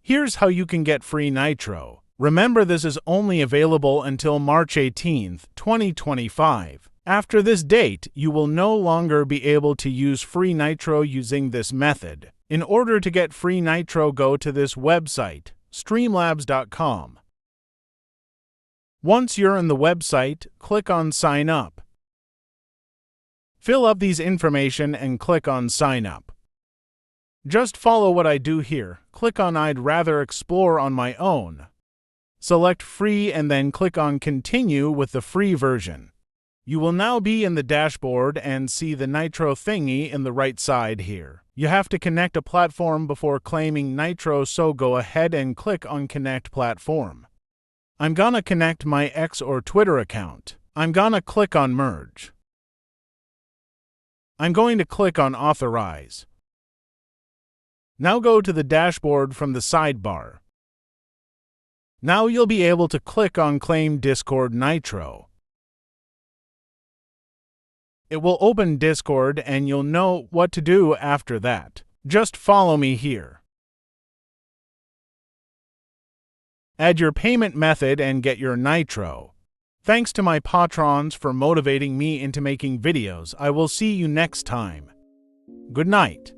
Here's how you can get free Nitro. Remember, this is only available until March 18th, 2025. After this date, you will no longer be able to use free Nitro using this method. In order to get free Nitro, go to this website, streamlabs.com. Once you're in the website, click on Sign Up. Fill up these information and click on Sign Up. Just follow what I do here. Click on I'd rather explore on my own. Select Free and then click on Continue with the free version. You will now be in the dashboard and see the Nitro thingy in the right side here. You have to connect a platform before claiming Nitro, so go ahead and click on Connect Platform. I'm gonna connect my X or Twitter account. I'm gonna click on Merge. I'm going to click on Authorize. Now go to the dashboard from the sidebar. Now you'll be able to click on Claim Discord Nitro. It will open Discord and you'll know what to do after that. Just follow me here. Add your payment method and get your Nitro. Thanks to my patrons for motivating me into making videos. I will see you next time. Good night.